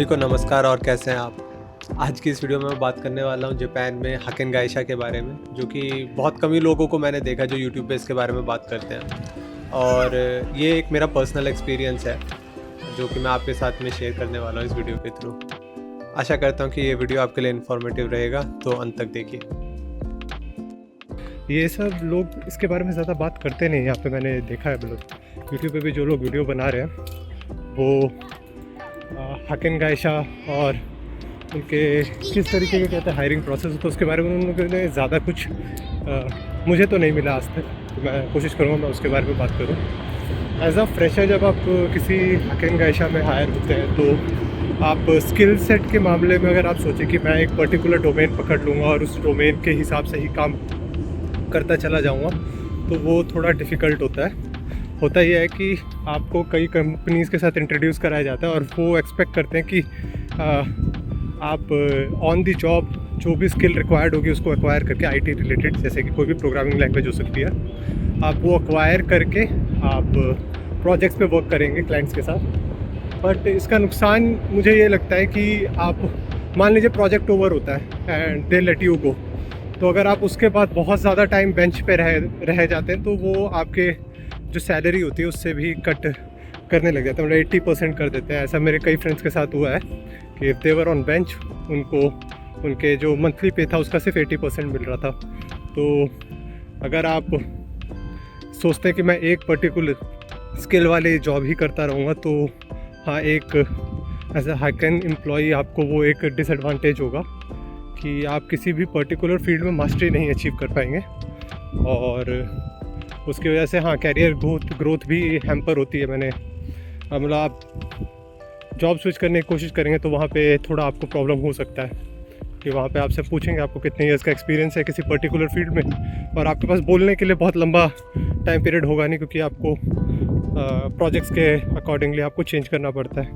सभी को नमस्कार और कैसे हैं आप। आज की इस वीडियो में मैं बात करने वाला हूं जापान में हाकेन गाइशा के बारे में, जो कि बहुत कम ही लोगों को मैंने देखा जो यूट्यूब पे इसके बारे में बात करते हैं। और ये एक मेरा पर्सनल एक्सपीरियंस है जो कि मैं आपके साथ में शेयर करने वाला हूं इस वीडियो के थ्रू। आशा करता हूं कि ये वीडियो आपके लिए इन्फॉर्मेटिव रहेगा, तो अंत तक देखिए। ये सब लोग इसके बारे में ज़्यादा बात करते नहीं। यहाँ पे मैंने देखा है, मतलब यूट्यूब पे भी जो लोग वीडियो बना रहे हैं वो हाकेन गाइशा और उनके किस तरीके के कहते हैं हायरिंग प्रोसेस, तो उसके बारे में उन्होंने ज़्यादा कुछ मुझे तो नहीं मिला आज तक। तो मैं कोशिश करूँगा मैं उसके बारे में बात करूँ। एज अ फ्रेशर जब आप किसी हाकेन गाइशा में हायर होते हैं तो आप स्किल सेट के मामले में अगर आप सोचें कि मैं एक पर्टिकुलर डोमेन पकड़ लूँगा और उस डोमेन के हिसाब से ही काम करता चला जाऊँगा, तो वो थोड़ा डिफ़िकल्ट होता है। होता यह है कि आपको कई कंपनीज़ के साथ इंट्रोड्यूस कराया जाता है और वो एक्सपेक्ट करते हैं कि आप ऑन दी जॉब जो भी स्किल रिक्वायर्ड होगी उसको एक्वायर करके, आईटी रिलेटेड जैसे कि कोई भी प्रोग्रामिंग लैंग्वेज हो सकती है, आप वो एक्वायर करके आप प्रोजेक्ट्स पे वर्क करेंगे क्लाइंट्स के साथ। बट इसका नुकसान मुझे ये लगता है कि आप मान लीजिए प्रोजेक्ट ओवर होता है and they let you go, तो अगर आप उसके बाद बहुत ज़्यादा टाइम बेंच पे रह जाते हैं तो वो आपके जो सैलरी होती है उससे भी कट करने लग जाते हैं, मतलब 80% कर देते हैं। ऐसा मेरे कई फ्रेंड्स के साथ हुआ है कि if they were on bench, उनको उनके जो मंथली पे था उसका सिर्फ 80% मिल रहा था। तो अगर आप सोचते हैं कि मैं एक पर्टिकुलर स्किल वाले जॉब ही करता रहूँगा, तो हाँ, एक एज अ हाकेन एम्प्लॉई आपको वो एक डिसएडवांटेज होगा कि आप किसी भी पर्टिकुलर फील्ड में मास्टरी नहीं अचीव कर पाएंगे और उसकी वजह से हाँ, कैरियर ग्रोथ भी हैम्पर होती है। मतलब आप जॉब स्विच करने की कोशिश करेंगे तो वहाँ पे थोड़ा आपको प्रॉब्लम हो सकता है कि वहाँ पे आपसे पूछेंगे आपको कितने ईयर्स का एक्सपीरियंस है किसी पर्टिकुलर फील्ड में, और आपके पास बोलने के लिए बहुत लंबा टाइम पीरियड होगा नहीं, क्योंकि आपको प्रोजेक्ट्स के अकॉर्डिंगली आपको चेंज करना पड़ता है।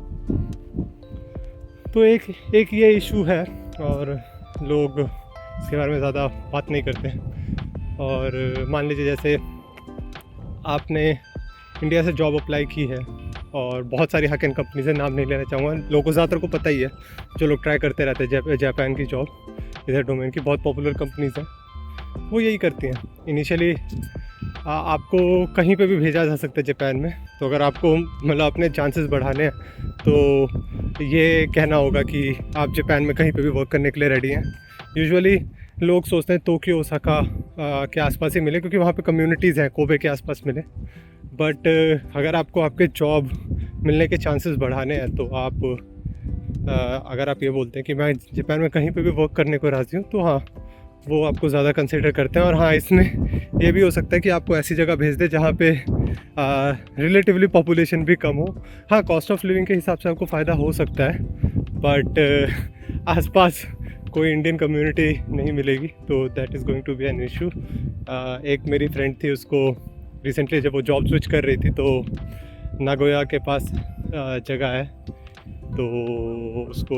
तो एक ये इशू है और लोग इसके बारे में ज़्यादा बात नहीं करते हैं। और मान लीजिए जैसे आपने इंडिया से जॉब अप्लाई की है और बहुत सारी हाकेन कंपनीज़ है, नाम नहीं लेना चाहूँगा, लोगों को ज़्यादातर को पता ही है, जो लोग ट्राई करते रहते हैं जापान की जॉब, इधर डोमेन की बहुत पॉपुलर कंपनीज़ हैं, वो यही करती हैं। इनिशियली आपको कहीं पे भी भेजा जा सकता है जापान में, तो अगर आपको मतलब अपने चांसेस बढ़ाने हैं तो ये कहना होगा कि आप जापान में कहीं पे भी वर्क करने के लिए रेडी हैं। यूजुअली लोग सोचते हैं टोक्यो ओसाका के आसपास ही मिले, क्योंकि वहाँ पे कम्युनिटीज़ हैं, कोबे के आसपास मिले। बट अगर आपको आपके जॉब मिलने के चांसेस बढ़ाने हैं तो आप अगर आप ये बोलते हैं कि मैं जापान में कहीं पे भी वर्क करने को राज़ी हूँ, तो हाँ, वो आपको ज़्यादा कंसिडर करते हैं। और हाँ, इसमें ये भी हो सकता है कि आपको ऐसी जगह भेज दे जहाँ पे रिलेटिवली पॉपुलेशन भी कम हो। हाँ, कॉस्ट ऑफ लिविंग के हिसाब से आपको फ़ायदा हो सकता है, बट आसपास कोई इंडियन कम्युनिटी नहीं मिलेगी, तो that is going to be an issue. एक मेरी फ्रेंड थी, उसको रिसेंटली जब वो जॉब स्विच कर रही थी तो नागोया के पास जगह है, तो उसको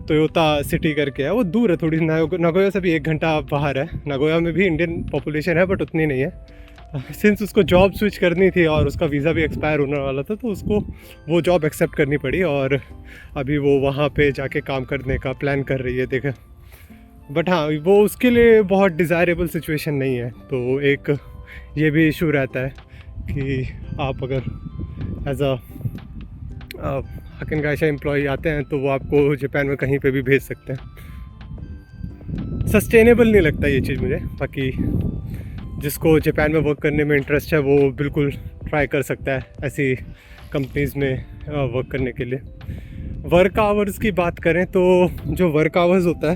टोयोटा सिटी करके है, वो दूर है थोड़ी, नागोया से भी 1 घंटा बाहर है। नागोया में भी इंडियन पॉपुलेशन है बट उतनी नहीं है। सिंस उसको जॉब स्विच करनी थी और उसका वीज़ा भी एक्सपायर होने वाला था, तो उसको वो जॉब एक्सेप्ट करनी पड़ी और अभी वो वहाँ पे जाके काम करने का प्लान कर रही है, देखा। बट हाँ, वो उसके लिए बहुत डिज़ायरेबल सिचुएशन नहीं है, तो एक ये भी इशू रहता है कि आप अगर एज अ हाकेन गाइशा एम्प्लॉई आते हैं तो वो आपको जापान में कहीं पे भी भेज सकते हैं। सस्टेनेबल नहीं लगता ये चीज़ मुझे। बाकी जिसको जापान में वर्क करने में इंटरेस्ट है वो बिल्कुल ट्राई कर सकता है ऐसी कंपनीज़ में वर्क करने के लिए। वर्क आवर्स की बात करें तो जो वर्क आवर्स होता है,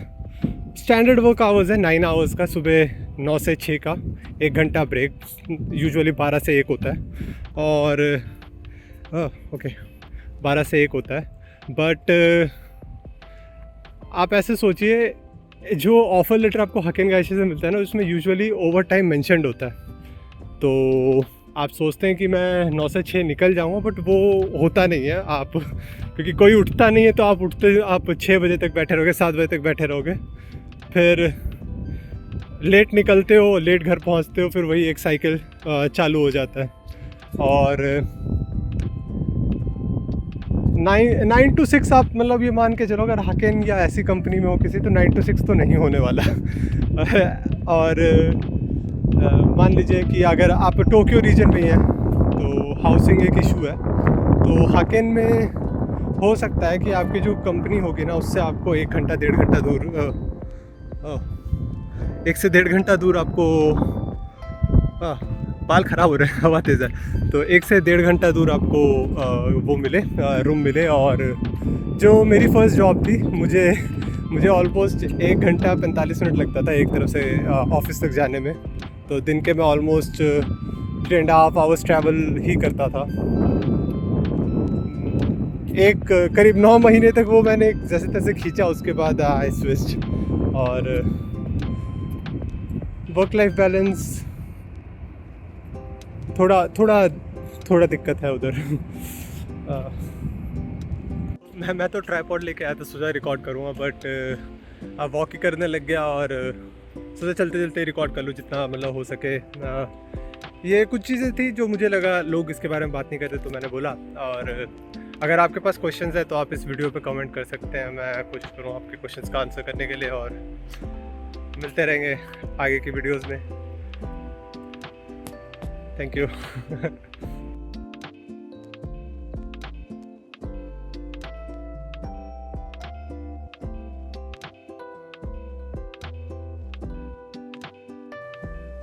स्टैंडर्ड वर्क आवर्स है 9 आवर्स का, सुबह 9 से 6 का, 1 घंटा ब्रेक, यूजुअली 12 से 1 होता है, और ओके 12 से 1 होता है। बट आप ऐसे सोचिए, जो ऑफ़र लेटर आपको हाकेन गाइशा से मिलता है ना, उसमें यूजुअली ओवर टाइम मेंशन्ड होता है। तो आप सोचते हैं कि मैं 9 से 6 निकल जाऊंगा, बट वो होता नहीं है। आप क्योंकि कोई उठता नहीं है तो आप 6 बजे तक बैठे रहोगे, 7 बजे तक बैठे रहोगे, फिर लेट निकलते हो, लेट घर पहुंचते हो, फिर वही एक साइकिल चालू हो जाता है। और 9 to 6 आप मतलब ये मान के चलो, अगर हाकेन या ऐसी कंपनी में हो किसी, तो 9 to 6 तो नहीं होने वाला। और मान लीजिए कि अगर आप टोक्यो रीजन में हैं तो हाउसिंग एक इशू है, तो हाकेन में हो सकता है कि आपकी जो कंपनी होगी ना, उससे आपको 1 घंटा 1.5 घंटा दूर 1 से 1.5 घंटा दूर आपको बाल ख़राब हो रहे हैं, हवा तेज़ है, तो 1 से 1.5 घंटा दूर आपको वो मिले, रूम मिले। और जो मेरी फ़र्स्ट जॉब थी, मुझे ऑलमोस्ट 1 घंटा 45 मिनट लगता था एक तरफ से ऑफिस तक जाने में, तो दिन के मैं ऑलमोस्ट 3.5 आवर्स ट्रैवल ही करता था। एक करीब 9 महीने तक वो मैंने जैसे तैसे खींचा, उसके बाद आई स्विच्ड। और वर्क लाइफ बैलेंस थोड़ा दिक्कत है उधर। मैं तो ट्राइपॉड लेके आया था, सोचा रिकॉर्ड करूँगा, बट अब वॉक ही करने लग गया और सोचा चलते चलते रिकॉर्ड कर लूँ जितना मतलब हो सके। ये कुछ चीज़ें थी जो मुझे लगा लोग इसके बारे में बात नहीं करते, तो मैंने बोला। और अगर आपके पास क्वेश्चंस है तो आप इस वीडियो पे कमेंट कर सकते हैं, मैं कोशिश करूँ आपके क्वेश्चंस का आंसर करने के लिए, और मिलते रहेंगे आगे की वीडियोस में। Thank you.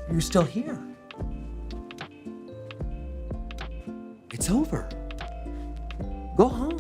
You're still here. It's over. Go home.